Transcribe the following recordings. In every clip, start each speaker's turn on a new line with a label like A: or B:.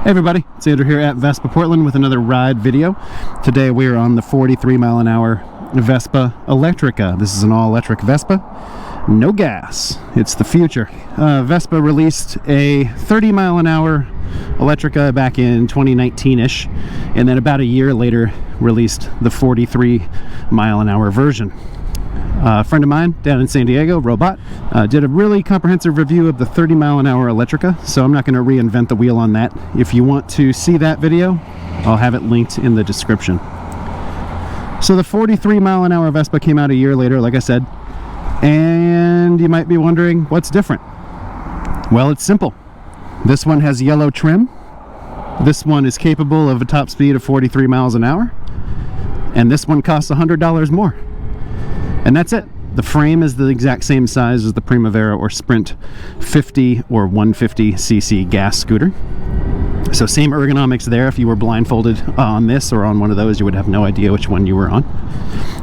A: Hey everybody, it's Andrew here at Vespa Portland with another ride video. Today we are on the 43-mile-an-hour Vespa Elettrica. This is an all-electric Vespa, no gas. It's the future. Vespa released a 30-mile-an-hour Elettrica back in 2019-ish, and then about a year later released the 43-mile-an-hour version. A friend of mine down in San Diego, Robot, did a really comprehensive review of the 30-mile-an-hour Elettrica, so I'm not going to reinvent the wheel on that. If you want to see that video, I'll have it linked in the description. So the 43-mile-an-hour Vespa came out a year later, like I said, and you might be wondering what's different. Well, it's simple. This one has yellow trim. This one is capable of a top speed of 43 miles an hour, and this one costs $100 more. And that's it. The frame is the exact same size as the Primavera or Sprint 50 or 150cc gas scooter. So same ergonomics there. If you were blindfolded on this or on one of those, you would have no idea which one you were on.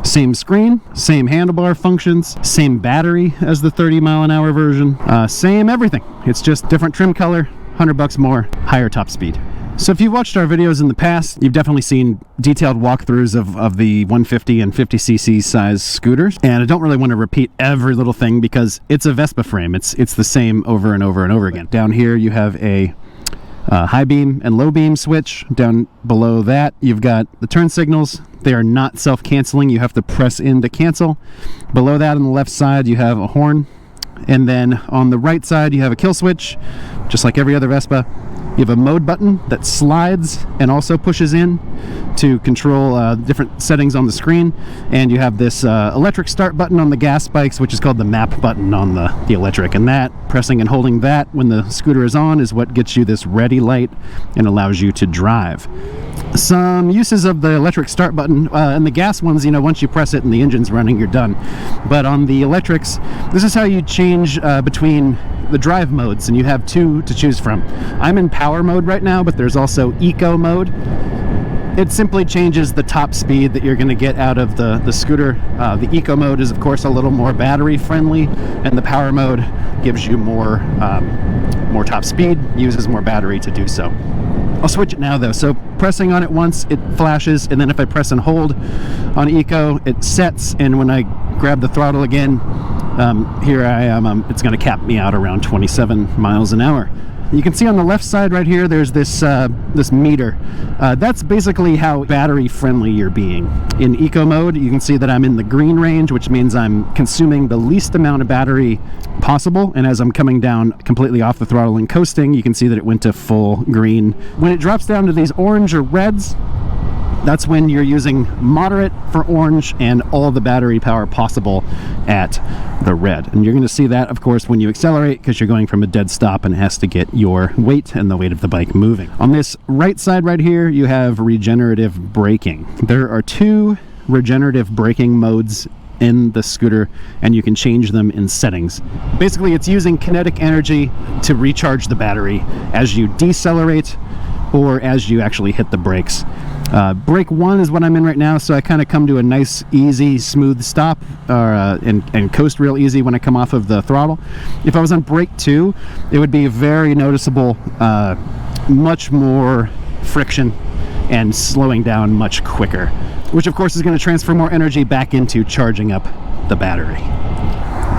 A: Same screen, same handlebar functions, same battery as the 30-mile-an-hour version, same everything. It's just different trim color, $100 more, higher top speed. So if you've watched our videos in the past, you've definitely seen detailed walkthroughs of the 150 and 50cc size scooters. And I don't really want to repeat every little thing because it's a Vespa frame. It's the same over and over and over again. Down here you have a high beam and low beam switch. Down below that you've got the turn signals. They are not self-canceling. You have to press in to cancel. Below that on the left side you have a horn. And then on the right side you have a kill switch, just like every other Vespa. You have a mode button that slides and also pushes in to control different settings on the screen. And you have this electric start button on the gas bikes, which is called the map button on the electric. And that, pressing and holding that when the scooter is on, is what gets you this ready light and allows you to drive. Some uses of the electric start button, and the gas ones, you know, once you press it and the engine's running, you're done. But on the electrics, this is how you change between the drive modes, and you have two to choose from. I'm in power mode right now, but there's also eco mode. It simply changes the top speed that you're going to get out of the scooter. The eco mode is of course a little more battery friendly, and the power mode gives you more top speed, uses more battery to do so. I'll switch it now though. So pressing on it once, it flashes, and then if I press and hold on eco, it sets, and when I grab the throttle again, here I am, it's going to cap me out around 27 miles an hour. You can see on the left side right here, there's this meter. That's basically how battery friendly you're being. In eco mode, you can see that I'm in the green range, which means I'm consuming the least amount of battery possible. And as I'm coming down completely off the throttle and coasting, you can see that it went to full green. When it drops down to these orange or reds, that's when you're using moderate for orange and all the battery power possible at the red. And you're going to see that, of course, when you accelerate, because you're going from a dead stop and it has to get your weight and the weight of the bike moving. On this right side right here, you have regenerative braking. There are two regenerative braking modes in the scooter, and you can change them in settings. Basically, it's using kinetic energy to recharge the battery as you decelerate or as you actually hit the brakes. Brake 1 is what I'm in right now, so I kind of come to a nice, easy, smooth stop and coast real easy when I come off of the throttle. If I was on brake 2, it would be very noticeable, much more friction and slowing down much quicker, which of course is going to transfer more energy back into charging up the battery.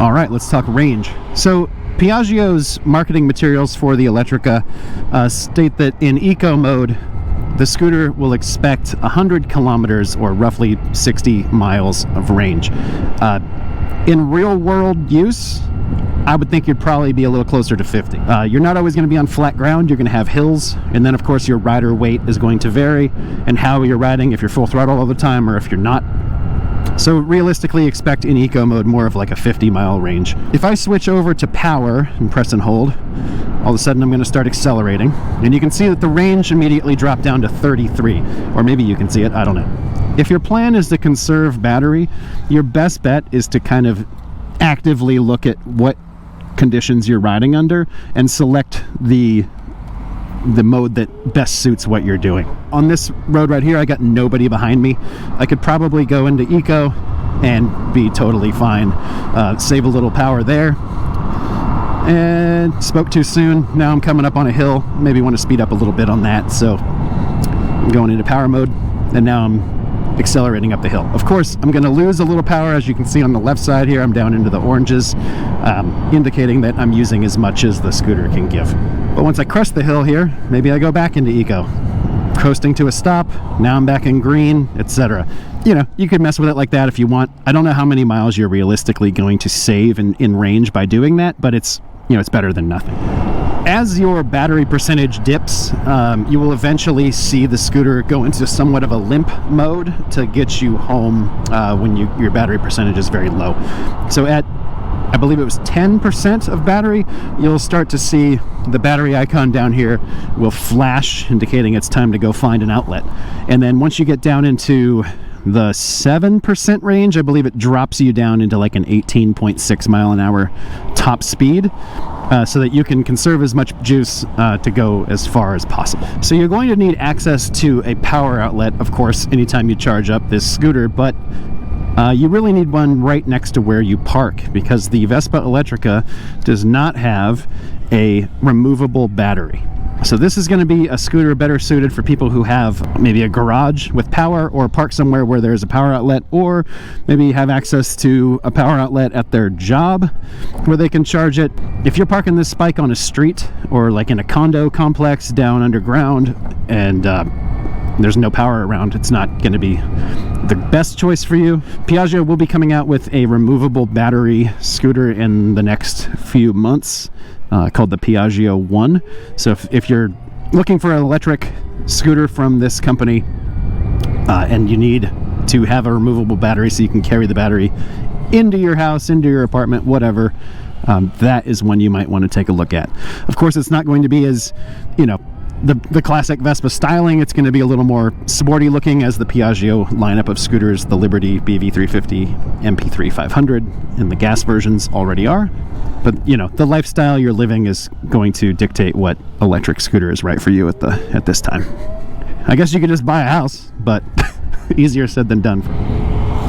A: All right, let's talk range. So Piaggio's marketing materials for the Elettrica state that in eco mode, the scooter will expect 100 kilometers or roughly 60 miles of range. In real world use, I would think you'd probably be a little closer to 50. You're not always going to be on flat ground. You're going to have hills, and then of course your rider weight is going to vary and how you're riding, if you're full throttle all the time or if you're not. So realistically expect in eco mode more of like a 50-mile range. If I switch over to power and press and hold, all of a sudden I'm going to start accelerating, and you can see that the range immediately dropped down to 33, or maybe you can see it, I don't know. If your plan is to conserve battery, your best bet is to kind of actively look at what conditions you're riding under and select the mode that best suits what you're doing. On this road right here, I got nobody behind me. I could probably go into eco and be totally fine. Save a little power there. And spoke too soon. Now I'm coming up on a hill. Maybe want to speed up a little bit on that. So I'm going into power mode, and now I'm accelerating up the hill. Of course, I'm going to lose a little power. As you can see on the left side here, I'm down into the oranges, indicating that I'm using as much as the scooter can give. But once I crest the hill here, maybe I go back into eco. Coasting to a stop, now I'm back in green, etc. You know, you could mess with it like that if you want. I don't know how many miles you're realistically going to save in range by doing that, but it's, you know, it's better than nothing. As your battery percentage dips, you will eventually see the scooter go into somewhat of a limp mode to get you home when your battery percentage is very low. So at, I believe it was 10% of battery, you'll start to see the battery icon down here will flash, indicating it's time to go find an outlet. And then once you get down into the 7% range, I believe it drops you down into like an 18.6 mile an hour top speed, so that you can conserve as much juice to go as far as possible. So you're going to need access to a power outlet, of course, anytime you charge up this scooter, but you really need one right next to where you park, because the Vespa Elettrica does not have a removable battery. So this is going to be a scooter better suited for people who have maybe a garage with power, or park somewhere where there's a power outlet, or maybe have access to a power outlet at their job where they can charge it. If you're parking this bike on a street or like in a condo complex down underground and there's no power around, it's not going to be the best choice for you. Piaggio will be coming out with a removable battery scooter in the next few months, called the Piaggio 1. So if you're looking for an electric scooter from this company, and you need to have a removable battery so you can carry the battery into your house, into your apartment, whatever, that is one you might want to take a look at. Of course, it's not going to be as, you know, the classic Vespa styling. It's going to be a little more sporty looking, as the Piaggio lineup of scooters, the Liberty, BV350, MP3 500, and the gas versions already are. But, you know, the lifestyle you're living is going to dictate what electric scooter is right for you at this time. I guess you could just buy a house, but easier said than done.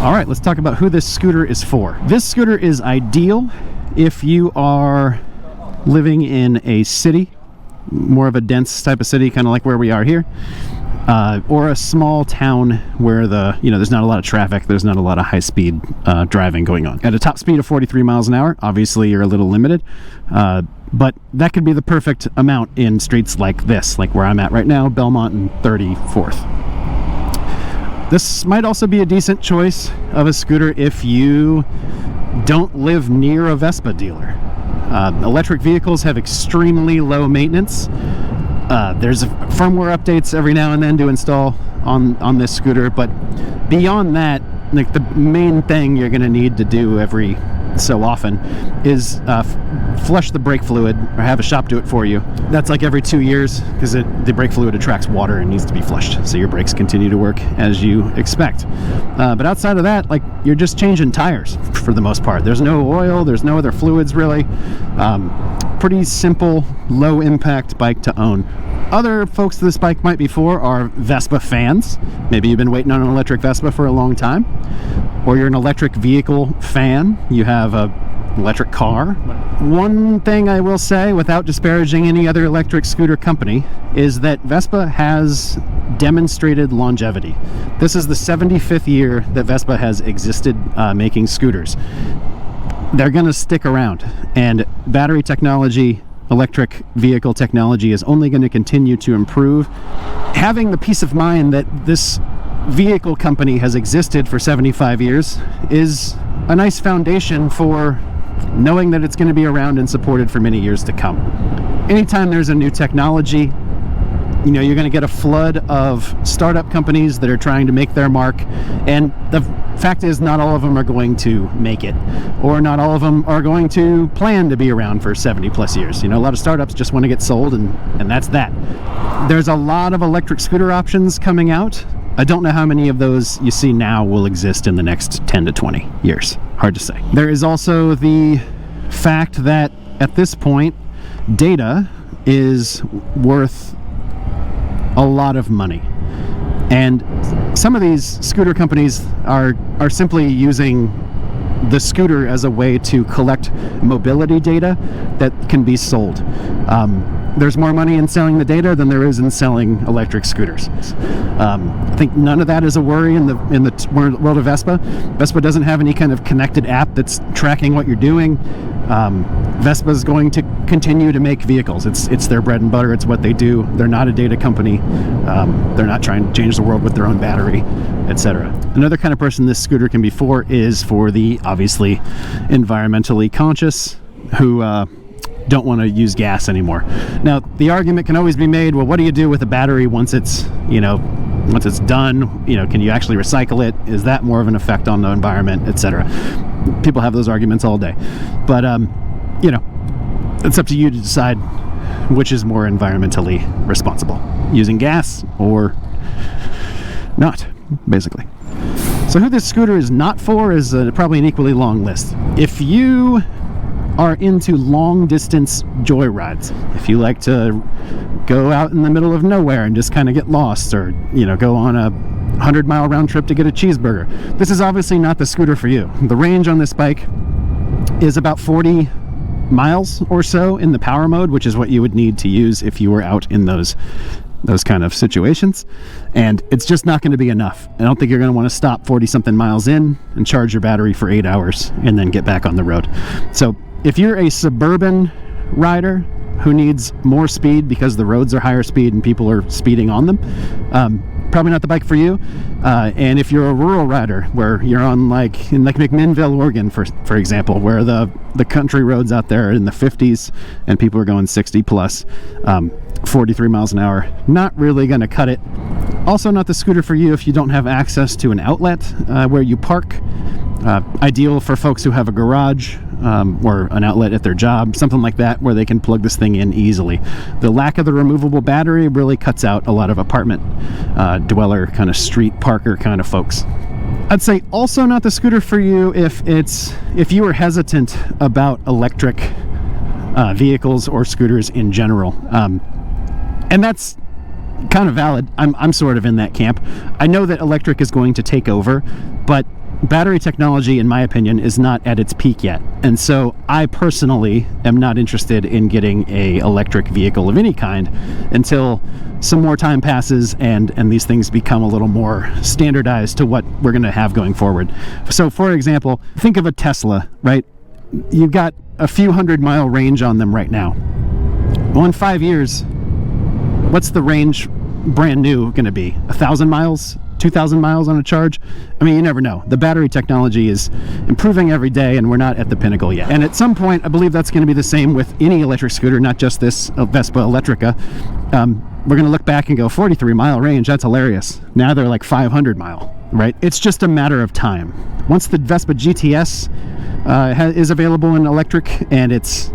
A: All right, let's talk about who this scooter is for. This scooter is ideal if you are living in a city, more of a dense type of city, kind of like where we are here, or a small town where there's not a lot of traffic, there's not a lot of high-speed driving going on. At a top speed of 43 miles an hour, obviously you're a little limited, but that could be the perfect amount in streets like this, like where I'm at right now, Belmont and 34th. This might also be a decent choice of a scooter if you don't live near a Vespa dealer. Electric vehicles have extremely low maintenance. There's firmware updates every now and then to install on this scooter, but beyond that, like, the main thing you're going to need to do every so often is flush the brake fluid, or have a shop do it for you. That's like every 2 years, because the brake fluid attracts water and needs to be flushed, so your brakes continue to work as you expect. But outside of that, like, you're just changing tires for the most part. There's no oil, there's no other fluids really. Pretty simple, low impact bike to own. Other folks this bike might be for are Vespa fans. Maybe you've been waiting on an electric Vespa for a long time, or you're an electric vehicle fan. You have a electric car. One thing I will say, without disparaging any other electric scooter company, is that Vespa has demonstrated longevity. This is the 75th year that Vespa has existed making scooters. They're going to stick around, and battery technology, electric vehicle technology is only going to continue to improve. Having the peace of mind that this vehicle company has existed for 75 years is a nice foundation for knowing that it's going to be around and supported for many years to come. Anytime there's a new technology, you know, you're going to get a flood of startup companies that are trying to make their mark, and the fact is, not all of them are going to make it, or not all of them are going to plan to be around for 70 plus years. You know, a lot of startups just want to get sold, and that's that. There's a lot of electric scooter options coming out. I don't know how many of those you see now will exist in the next 10 to 20 years. Hard to say. There is also the fact that at this point, data is worth a lot of money, and some of these scooter companies are simply using the scooter as a way to collect mobility data that can be sold. There's more money in selling the data than there is in selling electric scooters. I think none of that is a worry in the world of Vespa. Vespa doesn't have any kind of connected app that's tracking what you're doing. Vespa is going to continue to make vehicles. It's their bread and butter. It's what they do. They're not a data company. They're not trying to change the world with their own battery, etc. Another kind of person this scooter can be for is for the obviously environmentally conscious who don't want to use gas anymore. Now, the argument can always be made, well, what do you do with a battery once it's done? Can you actually recycle it? Is that more of an effect on the environment, etc.? People have those arguments all day. But, it's up to you to decide which is more environmentally responsible, using gas or not, basically. So who this scooter is not for is probably an equally long list. If you are into long distance joyrides, if you like to go out in the middle of nowhere and just kind of get lost, or go on a 100-mile round trip to get a cheeseburger, this is obviously not the scooter for you. The range on this bike is about 40 miles or so in the power mode, which is what you would need to use if you were out in those kind of situations, and it's just not going to be enough. I don't think you're going to want to stop 40 something miles in and charge your battery for 8 hours and then get back on the road. So if you're a suburban rider who needs more speed because the roads are higher speed and people are speeding on them, probably not the bike for you. And if you're a rural rider where you're on in McMinnville, Oregon, for example, where the country roads out there are in the 50s and people are going 60 plus, 43 miles an hour, not really going to cut it. Also not the scooter for you if you don't have access to an outlet where you park. Ideal for folks who have a garage or an outlet at their job, something like that, where they can plug this thing in easily. The lack of the removable battery really cuts out a lot of apartment dweller, kind of street parker kind of folks. I'd say also not the scooter for you if you were hesitant about electric vehicles or scooters in general. And that's kind of valid. I'm sort of in that camp. I know that electric is going to take over, but battery technology, in my opinion, is not at its peak yet. And so I personally am not interested in getting a electric vehicle of any kind until some more time passes and these things become a little more standardized to what we're going to have going forward. So, for example, think of a Tesla, right? You've got a few 100-mile range on them right now. Well, in 5 years, what's the range brand new going to be? 1,000 miles? 2,000 miles on a charge? I mean, you never know. The battery technology is improving every day, and we're not at the pinnacle yet. And at some point, I believe that's going to be the same with any electric scooter, not just this Vespa Elettrica. We're going to look back and go, 43-mile range, that's hilarious. Now they're like 500-mile, right? It's just a matter of time. Once the Vespa GTS is available in electric, and it's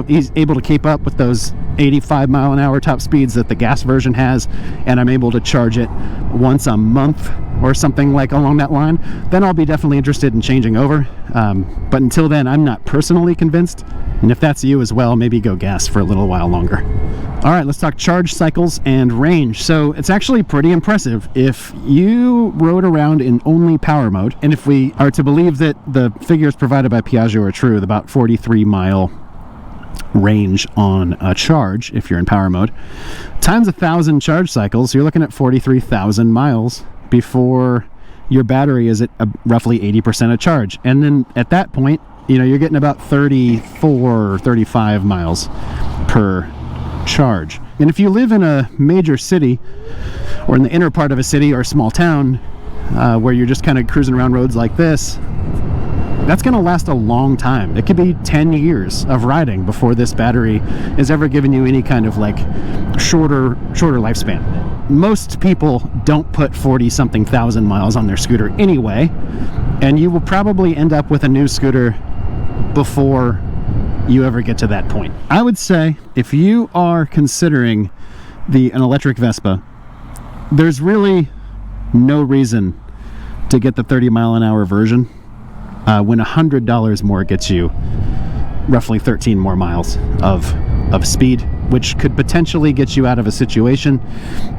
A: he's able to keep up with those 85-mile-an-hour top speeds that the gas version has, and I'm able to charge it once a month or something like along that line, then I'll be definitely interested in changing over. But until then, I'm not personally convinced. And if that's you as well, maybe go gas for a little while longer. All right, let's talk charge cycles and range. So it's actually pretty impressive. If you rode around in only power mode, and if we are to believe that the figures provided by Piaggio are true, about 43-mile range on a charge if you're in power mode, times 1,000 charge cycles, you're looking at 43,000 miles before your battery is at roughly 80% of charge. And then at that point, you're getting about 34 or 35 miles per charge. And if you live in a major city or in the inner part of a city or a small town where you're just kind of cruising around roads like this, that's going to last a long time. It could be 10 years of riding before this battery is ever giving you any kind of shorter lifespan. Most people don't put 40-something thousand miles on their scooter anyway, and you will probably end up with a new scooter before you ever get to that point. I would say if you are considering an electric Vespa, there's really no reason to get the 30-mile-an-hour version when $100 more gets you roughly 13 more miles of speed, which could potentially get you out of a situation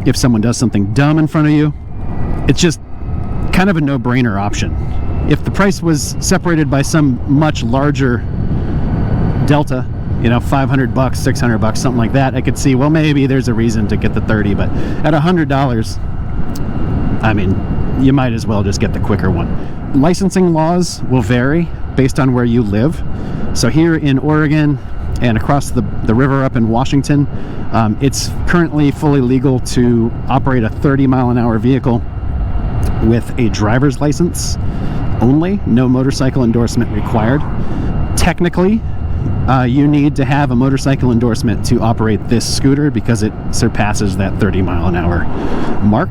A: if someone does something dumb in front of you. kind of a no-brainer option. If the price was separated by some much larger delta, you know, $500, $600, something like that, I could see, well, maybe there's a reason to get the 30, but at $100, I mean, you might as well just get the quicker one. Licensing laws will vary based on where you live. So here in Oregon and across the river up in Washington, it's currently fully legal to operate a 30-mile-an-hour vehicle with a driver's license only, no motorcycle endorsement required. Technically, you need to have a motorcycle endorsement to operate this scooter because it surpasses that 30-mile-an-hour mark,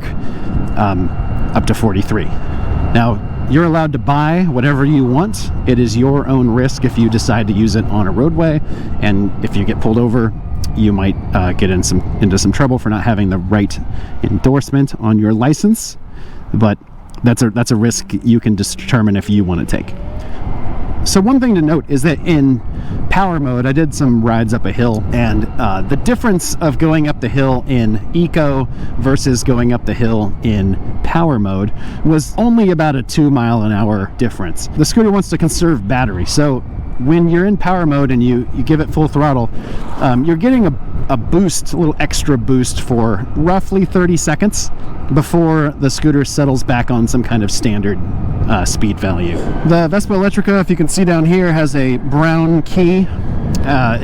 A: up to 43. Now, you're allowed to buy whatever you want. It is your own risk if you decide to use it on a roadway, and if you get pulled over, you might get into some trouble for not having the right endorsement on your license. But that's a risk you can determine if you want to take. So one thing to note is that in power mode, I did some rides up a hill, and the difference of going up the hill in eco versus going up the hill in power mode was only about a 2-mile-an-hour difference. The scooter wants to conserve battery, so when you're in power mode and you give it full throttle, you're getting a boost, a little extra boost for roughly 30 seconds before the scooter settles back on some kind of standard speed value. The Vespa Elettrica, if you can see down here, has a brown key,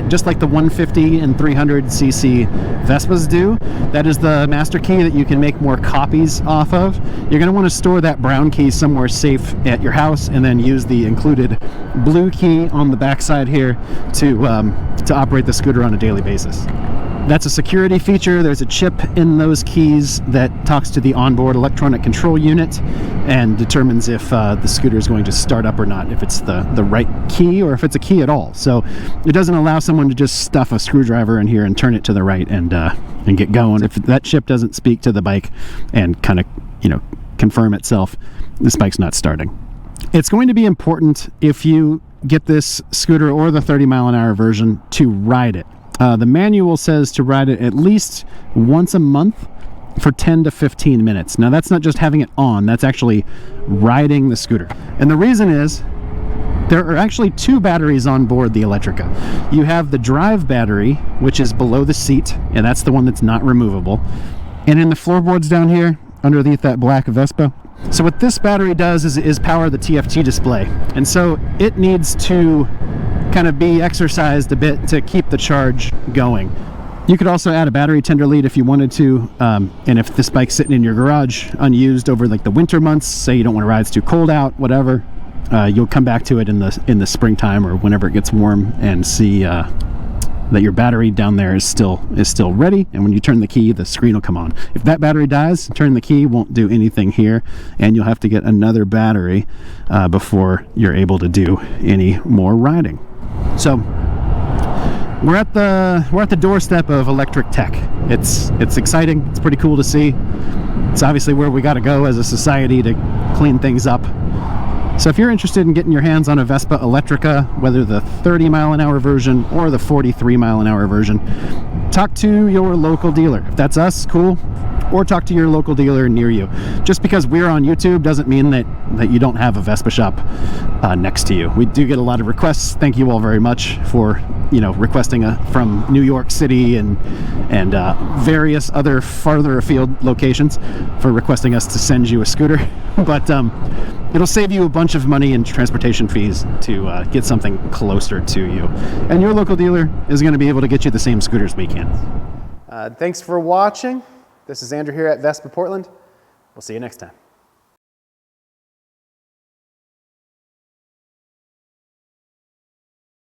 A: just like the 150 and 300cc Vespas do. That is the master key that you can make more copies off of. You're going to want to store that brown key somewhere safe at your house, and then use the included blue key on the backside here to operate the scooter on a daily basis. That's a security feature. There's a chip in those keys that talks to the onboard electronic control unit and determines if the scooter is going to start up or not, if it's the right key or if it's a key at all. So it doesn't allow someone to just stuff a screwdriver in here and turn it to the right and get going. If that chip doesn't speak to the bike and kind of, you know, confirm itself, this bike's not starting. It's going to be important, if you get this scooter or the 30-mile-an-hour version, to ride it. The manual says to ride it at least once a month for 10 to 15 minutes. Now, that's not just having it on, that's actually riding the scooter. And the reason is, there are actually 2 batteries on board the Elettrica. You have the drive battery, which is below the seat, and that's the one that's not removable. And in the floorboards down here, underneath that black Vespa. So what this battery does is power the TFT display. And so it needs to kind of be exercised a bit to keep the charge going. You could also add a battery tender lead if you wanted to, and if this bike's sitting in your garage unused over like the winter months, say you don't want to ride, it's too cold out, whatever, you'll come back to it in the springtime or whenever it gets warm and see that your battery down there is still ready, and when you turn the key, the screen will come on. If that battery dies, turn the key, won't do anything here, and you'll have to get another battery before you're able to do any more riding. So we're at the doorstep of electric tech. It's exciting. It's pretty cool to see. It's obviously where we got to go as a society to clean things up. So if you're interested in getting your hands on a Vespa Elettrica, whether the 30-mile-an-hour version or the 43-mile-an-hour version, talk to your local dealer. If that's us, cool. Or talk to your local dealer near you. Just because we're on YouTube doesn't mean that you don't have a Vespa shop next to you. We do get a lot of requests. Thank you all very much for, you know, requesting from New York City and various other farther afield locations for requesting us to send you a scooter. But it'll save you a bunch of money in transportation fees to get something closer to you. And your local dealer is going to be able to get you the same scooters we can. Thanks for watching. This is Andrew here at Vespa Portland. We'll see you next time.